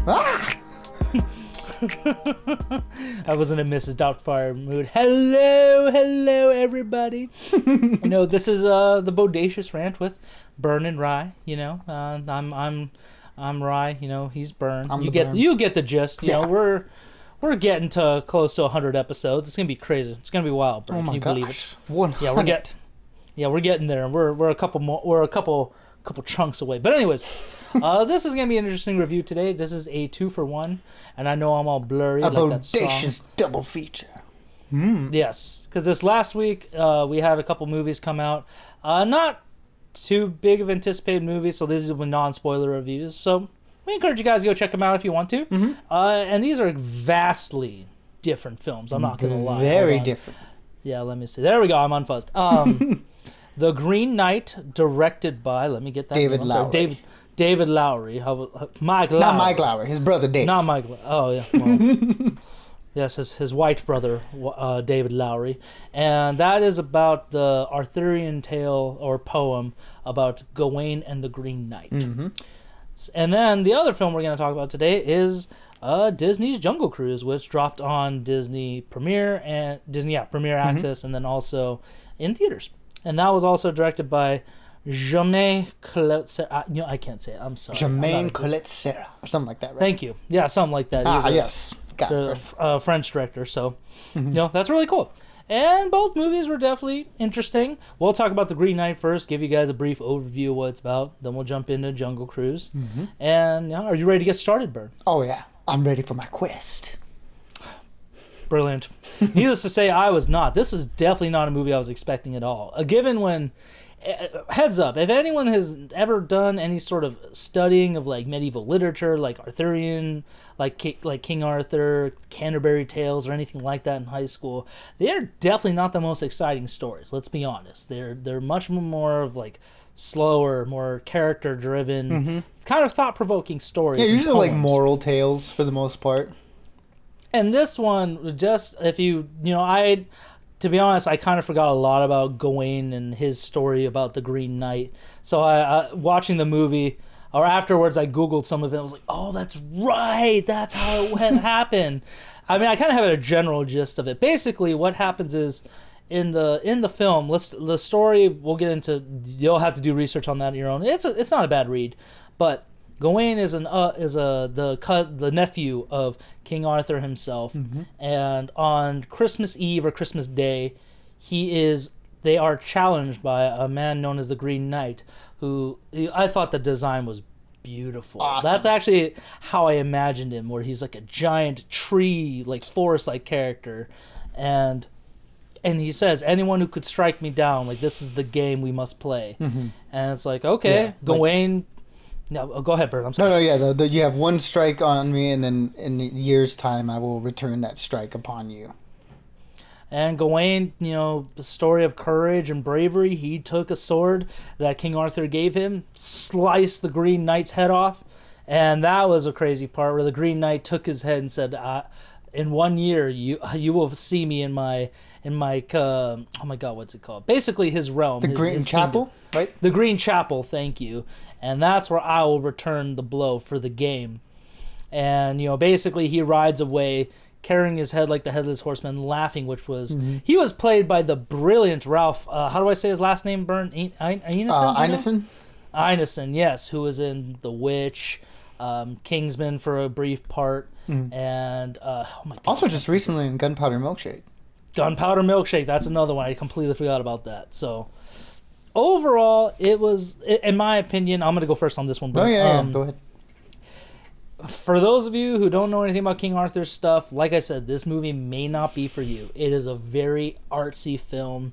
Ah! I was in a Mrs. Doubtfire mood. Hello, everybody. This is the Bodacious Rant with Burn and Rye. I'm Rye. He's Burn. You get the gist. You know, we're getting to close to 100 episodes. It's gonna be crazy. It's gonna be wild. Burn. Oh my Can you gosh. believe it? 100. We're getting there. We're a couple more. We're a couple chunks away. But anyways. This is going to be an interesting review today. This is a 2-for-1, and I know I'm all blurry like that song. Bodacious double feature. Yes, because this last week we had a couple movies come out. Not too big of anticipated movies, so these are non-spoiler reviews. So we encourage you guys to go check them out if you want to. Mm-hmm. And these are vastly different films. I'm not going to lie. Very different. Yeah, let me see. There we go. I'm unfuzzed. The Green Knight, directed by, let me get that David name. Lowery. David Lowery. Mike Lowery. Not Mike Lowery. His brother Dave. Not Mike Lowery. Oh, yeah. Well, yes, his white brother, David Lowery. And that is about the Arthurian tale or poem about Gawain and the Green Knight. Mm-hmm. And then the other film we're going to talk about today is Disney's Jungle Cruise, which dropped on Disney Premiere and Premiere Access, and then also in theaters. And that was also directed by Jermaine Colette Serra. I can't say it. I'm sorry. Jermaine Colette Serra. Or something like that, right? Thank you. Yeah, something like that. Yes. French director. So, that's really cool. And both movies were definitely interesting. We'll talk about The Green Knight first, give you guys a brief overview of what it's about. Then we'll jump into Jungle Cruise. Mm-hmm. And are you ready to get started, Bird? Oh, yeah. I'm ready for my quest. Brilliant. Needless to say, I was not. This was definitely not a movie I was expecting at all. Given when... Heads up, if anyone has ever done any sort of studying of like medieval literature, like Arthurian, like King Arthur, Canterbury Tales, or anything like that in high school, they're definitely not the most exciting stories. Let's be honest. They're much more of like slower, more character driven, kind of thought provoking stories. Yeah, usually like moral tales for the most part. And this one, just to be honest, I kind of forgot a lot about Gawain and his story about the Green Knight. So I watching the movie, or afterwards, I Googled some of it. I was like, oh, that's right. That's how it happened. I mean, I kind of have a general gist of it. Basically, what happens is, in the film, the story, we'll get into, you'll have to do research on that on your own. It's not a bad read, but Gawain is the nephew of King Arthur himself, and on Christmas Eve or Christmas Day, they are challenged by a man known as the Green Knight, who I thought the design was beautiful. Awesome. That's actually how I imagined him, where he's like a giant tree, like forest-like character, and he says, anyone who could strike me down, like this is the game we must play, and it's like, okay, Gawain. No, go ahead, Bert. I'm sorry. No, you have one strike on me, and then in a year's time, I will return that strike upon you. And Gawain, the story of courage and bravery, he took a sword that King Arthur gave him, sliced the Green Knight's head off, and that was a crazy part where the Green Knight took his head and said, in 1 year, you will see me in my oh my God, what's it called? Basically, his realm. The Green Chapel, kingdom. right? The Green Chapel, thank you. And that's where I will return the blow for the game. And, basically he rides away carrying his head like the Headless Horseman, laughing, which was... He was played by the brilliant Ralph... how do I say his last name, Bernd? Ineson? Ineson, yes, who was in The Witch, Kingsman for a brief part, and... oh my God. Also just recently in Gunpowder Milkshake. Gunpowder Milkshake, that's another one. I completely forgot about that, so... Overall, it was, in my opinion, I'm going to go first on this one. But, go ahead. For those of you who don't know anything about King Arthur's stuff, like I said, this movie may not be for you. It is a very artsy film,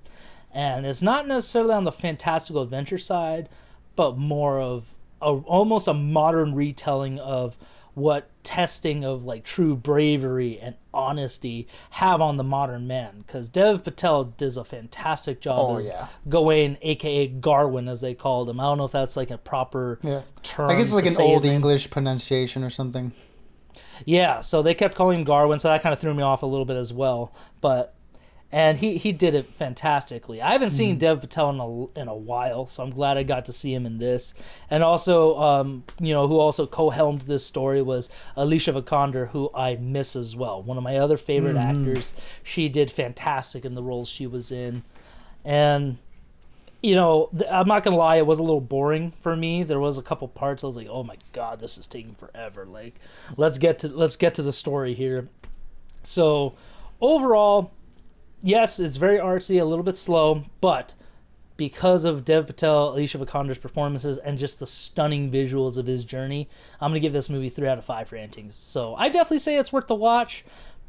and it's not necessarily on the fantastical adventure side, but more of almost a modern retelling of what testing of like true bravery and honesty have on the modern man, because Dev Patel does a fantastic job as Gawain, aka Garwin as they called him. I don't know if that's like a proper term. I guess it's like an old English pronunciation or something. Yeah, so they kept calling him Garwin, so that kind of threw me off a little bit as well. But and he did it fantastically. I haven't seen Dev Patel in a while, so I'm glad I got to see him in this. And also, who also co-helmed this story was Alicia Vikander, who I miss as well. One of my other favorite actors. She did fantastic in the roles she was in, and I'm not gonna lie, it was a little boring for me. There was a couple parts I was like, oh my god, this is taking forever. Like, let's get to the story here. So overall, yes, it's very artsy, a little bit slow, but because of Dev Patel, Alicia Vikander's performances, and just the stunning visuals of his journey, I'm going to give this movie 3 out of 5 rantings. So I definitely say it's worth the watch,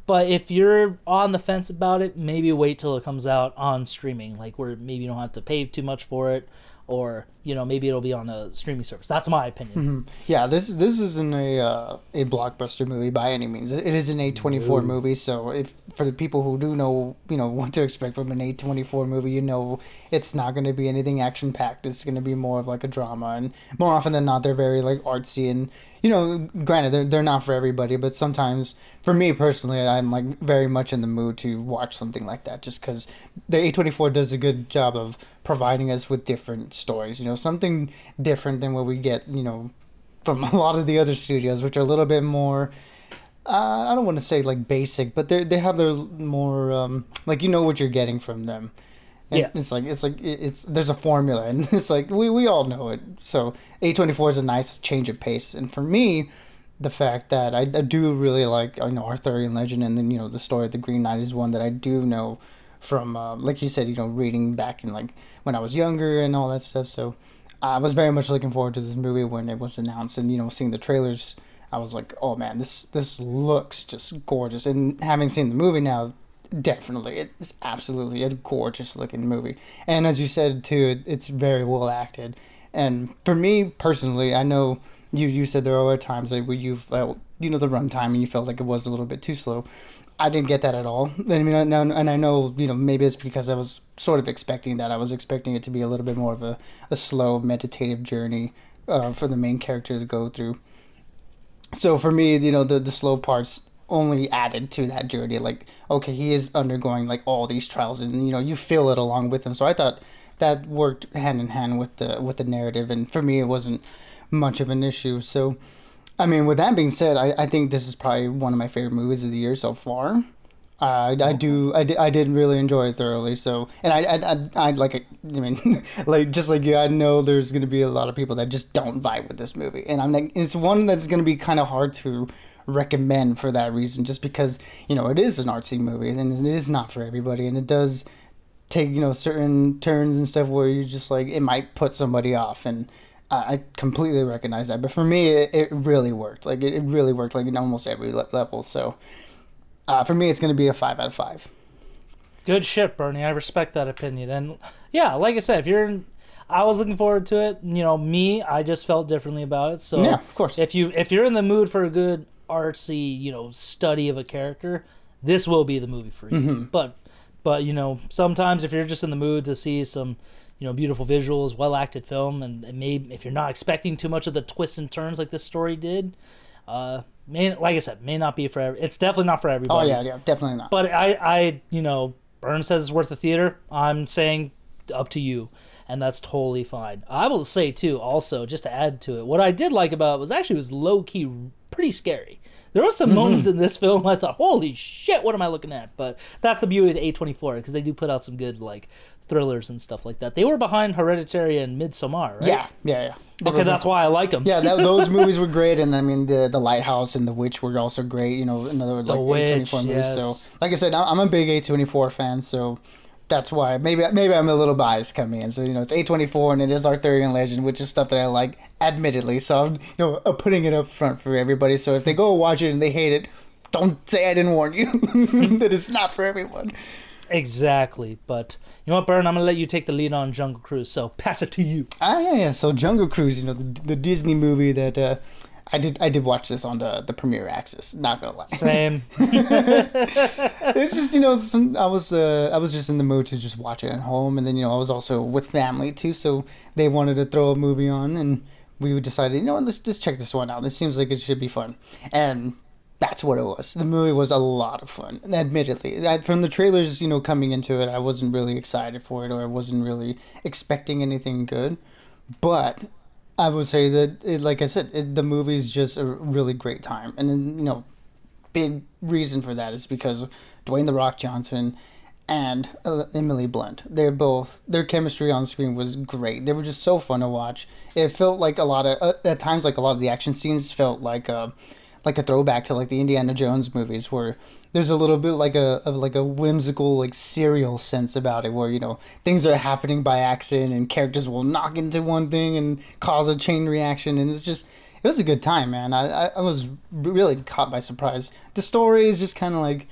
but if you're on the fence about it, maybe wait till it comes out on streaming, like where maybe you don't have to pay too much for it, or maybe it'll be on a streaming service. That's my opinion. Yeah, this isn't a blockbuster movie by any means. It is an A24 movie, so if for the people who do know what to expect from an A24 movie, it's not going to be anything action packed. It's going to be more of like a drama, and more often than not, they're very like artsy and granted they're not for everybody, but sometimes for me personally, I'm like very much in the mood to watch something like that, just because the A24 does a good job of providing us with different stories. Something different than what we get, from a lot of the other studios, which are a little bit more, I don't want to say like basic, but they have their more, like, what you're getting from them. And Yeah. it's there's a formula, and it's like, we all know it. So A24 is a nice change of pace. And for me, the fact that I do really like, Arthurian legend, and then, the story of the Green Knight is one that I do know from, like you said, reading back in like when I was younger and all that stuff. So I was very much looking forward to this movie when it was announced, and seeing the trailers, I was like, oh man, this looks just gorgeous. And having seen the movie now, definitely, it's absolutely a gorgeous looking movie. And as you said too, it's very well acted. And for me personally, I know you said there are times like where you felt the runtime and you felt like it was a little bit too slow. I didn't get that at all. I mean, and I know, maybe it's because I was sort of expecting that. I was expecting it to be a little bit more of a slow, meditative journey for the main character to go through. So for me, the slow parts only added to that journey. Like, okay, he is undergoing like all these trials, and you feel it along with him. So I thought that worked hand in hand with the narrative, and for me, it wasn't much of an issue. So I mean, with that being said, I think this is probably one of my favorite movies of the year so far. I did really enjoy it thoroughly. So, and I like it. I mean, like just like you, I know there's going to be a lot of people that just don't vibe with this movie, and I'm like, it's one that's going to be kind of hard to recommend for that reason, just because it is an artsy movie and it is not for everybody, and it does take certain turns and stuff where you just like it might put somebody off, and I completely recognize that. But for me, it really worked. Like, it really worked, like, in almost every level. So, for me, it's going to be a 5 out of 5. Good shit, Bernie. I respect that opinion. And, yeah, like I said, I was looking forward to it. I just felt differently about it. So, yeah, of course. If you're in the mood for a good artsy, study of a character, this will be the movie for you. Mm-hmm. But, sometimes if you're just in the mood to see some beautiful visuals, well-acted film, and maybe if you're not expecting too much of the twists and turns like this story did, like I said, may not be for it's definitely not for everybody. Oh, yeah, definitely not. But Byrne says it's worth the theater. I'm saying up to you, and that's totally fine. I will say, too, also, just to add to it, what I did like about it was low-key pretty scary. There were some moments in this film I thought, holy shit, what am I looking at? But that's the beauty of the A24, because they do put out some good, like, thrillers and stuff like that. They were behind Hereditary and Midsommar, right? Yeah. Okay, that's why I like them. Yeah, those movies were great, and I mean the Lighthouse and The Witch were also great. Another like A24 movies. Yes. So, like I said, I'm a big A24 fan, so that's why maybe I'm a little biased coming in. So it's A24 and it is Arthurian legend, which is stuff that I like, admittedly. So I'm putting it up front for everybody. So if they go watch it and they hate it, don't say I didn't warn you that it's not for everyone. Exactly, but you know what, Byrne? I'm gonna let you take the lead on Jungle Cruise, so pass it to you. Yeah. So Jungle Cruise, the Disney movie that I did watch this on the Premiere Access. Not gonna lie. Same. It's just I was just in the mood to just watch it at home, and then I was also with family too, so they wanted to throw a movie on, and we decided let's just check this one out. It seems like it should be fun, and That's what it was. The movie was a lot of fun. Admittedly, from the trailers, coming into it, I wasn't really excited for it, or I wasn't really expecting anything good. But I would say that, like I said, the movie is just a really great time, and then, big reason for that is because Dwayne the Rock Johnson and Emily Blunt. Their chemistry on screen was great. They were just so fun to watch. It felt like at times, like a lot of the action scenes felt like a throwback to like the Indiana Jones movies, where there's a little bit like a whimsical, like serial sense about it, where things are happening by accident and characters will knock into one thing and cause a chain reaction, and it was a good time, man. I was really caught by surprise. The story is just kind of like,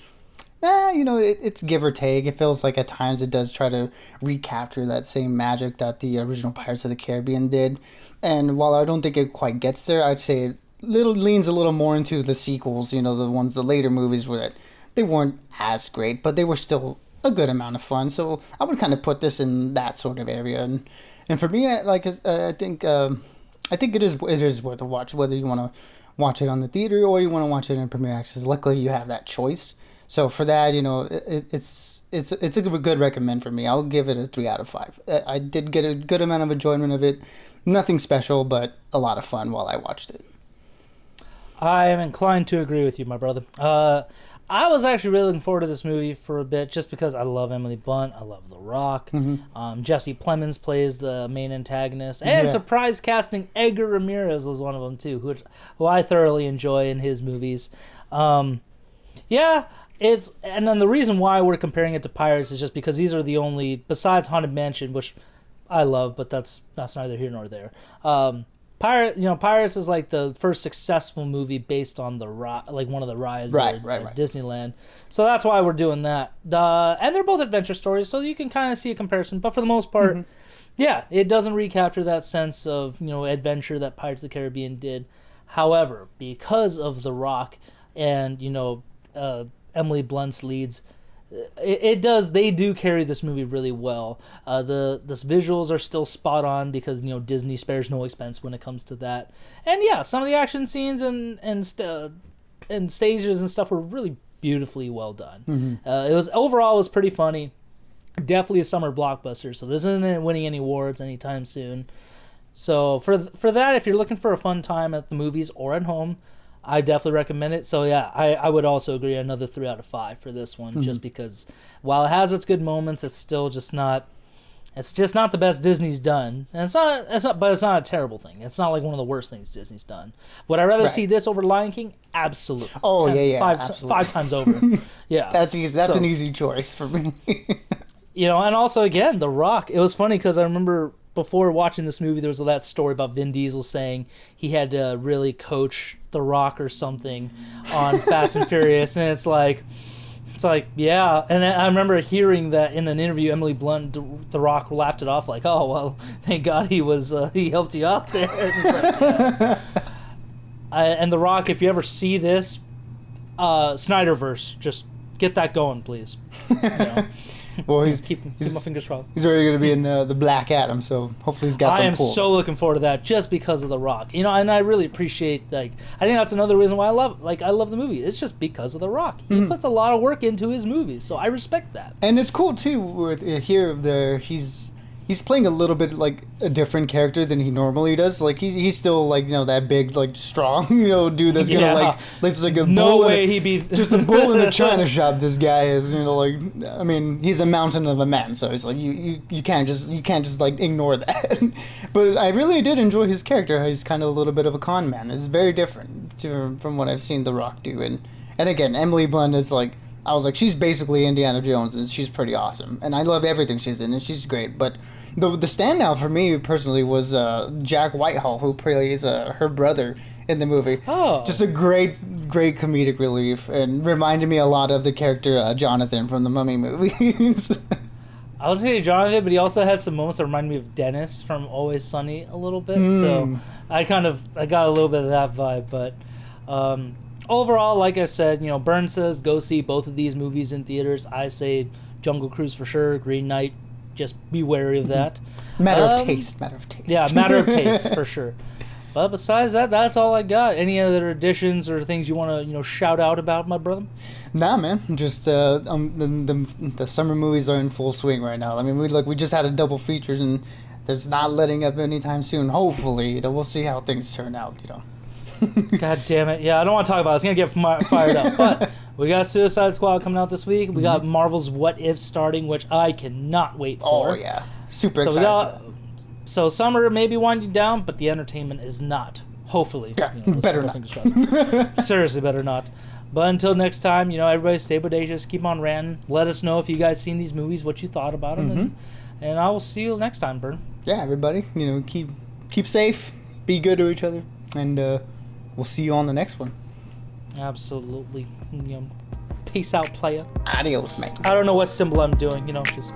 it's give or take. It feels like at times it does try to recapture that same magic that the original Pirates of the Caribbean did. And while I don't think it quite gets there, I'd say it leans a little more into the sequels, the later movies where they weren't as great, but they were still a good amount of fun. So I would kind of put this in that sort of area. And for me, I think it is worth a watch, whether you want to watch it on the theater or you want to watch it in Premiere Access. Luckily, you have that choice. So for that, it's a good recommend for me. I'll give it a 3 out of 5. I did get a good amount of enjoyment of it. Nothing special, but a lot of fun while I watched it. I am inclined to agree with you, my brother. I was actually really looking forward to this movie for a bit, just because I love Emily Blunt, I love The Rock. Mm-hmm. Jesse Plemons plays the main antagonist, and surprise casting Edgar Ramirez was one of them too, who I thoroughly enjoy in his movies. And then the reason why we're comparing it to Pirates is just because these are the only, besides Haunted Mansion, which I love, but that's neither here nor there. Pirates is like the first successful movie based on one of the rides at Disneyland. So that's why we're doing that. And they're both adventure stories, so you can kind of see a comparison. But for the most part, it doesn't recapture that sense of adventure that Pirates of the Caribbean did. However, because of The Rock and Emily Blunt's leads, they do carry this movie really well. The visuals are still spot on because Disney spares no expense when it comes to that. And some of the action scenes and stages and stuff were really beautifully well done. Mm-hmm. It was pretty funny. Definitely a summer blockbuster. So this isn't winning any awards anytime soon. So for that, if you're looking for a fun time at the movies or at home, I definitely recommend it. So I would also agree another 3 out of 5 for this one, just because while it has its good moments, it's still just not. It's just not the best Disney's done, and but it's not a terrible thing. It's not like one of the worst things Disney's done. Would I rather see this over Lion King? Absolutely. Oh, absolutely. 5 times over. Yeah, that's easy. That's an easy choice for me. And also again, The Rock. It was funny because I remember before watching this movie, there was that story about Vin Diesel saying he had to really coach The Rock or something on Fast and Furious, and it's like, yeah. And then I remember hearing that in an interview, Emily Blunt, The Rock laughed it off like, oh, well, thank God he helped you out there. And, it's like, and The Rock, if you ever see this, Snyderverse, just get that going, please. Well, he's keep my fingers crossed. He's already going to be in the Black Adam, so hopefully he's got some pull. I am so looking forward to that just because of The Rock. And I really appreciate, I think that's another reason why I love the movie. It's just because of The Rock. He puts a lot of work into his movies, so I respect that. And it's cool too with he's playing a little bit like a different character than he normally does. Like he's still that big strong dude that's gonna just like a no way he'd be just a bull in a china shop. This guy is I mean, he's a mountain of a man, so it's like you can't just ignore that. But I really did enjoy his character. He's kind of a little bit of a con man. It's very different from what I've seen The Rock do. And again, Emily Blunt is I was like, she's basically Indiana Jones, and she's pretty awesome. And I love everything she's in, and she's great. But the standout for me personally was Jack Whitehall, who plays her brother in the movie. Oh, just a great comedic relief, and reminded me a lot of the character Jonathan from the Mummy movies. I was thinking Jonathan, but he also had some moments that reminded me of Dennis from Always Sunny a little bit. So I got a little bit of that vibe. But overall, like I said, Byrne says go see both of these movies in theaters. I say Jungle Cruise for sure, Green Knight. Just be wary of that. Matter of taste. Yeah, matter of taste for sure. But besides that, that's all I got. Any other additions or things you want to shout out about, my brother? Nah, man. Just the summer movies are in full swing right now. I mean, we just had a double feature, and there's not letting up anytime soon. Hopefully, we'll see how things turn out. God damn it! Yeah, I don't want to talk about it. It's gonna get fired up. But we got Suicide Squad coming out this week. We got Marvel's What If starting, which I cannot wait for. Oh yeah, super excited for that. So summer may be winding down, but the entertainment is not. Hopefully. Yeah, better not. Seriously, better not. But until next time, everybody stay bodacious, keep on ranting. Let us know if you guys seen these movies, what you thought about them, and I will see you next time, Bern. Yeah, everybody, keep safe, be good to each other, and we'll see you on the next one. Absolutely. Peace out, player. Adios, mate. I don't know what symbol I'm doing, just...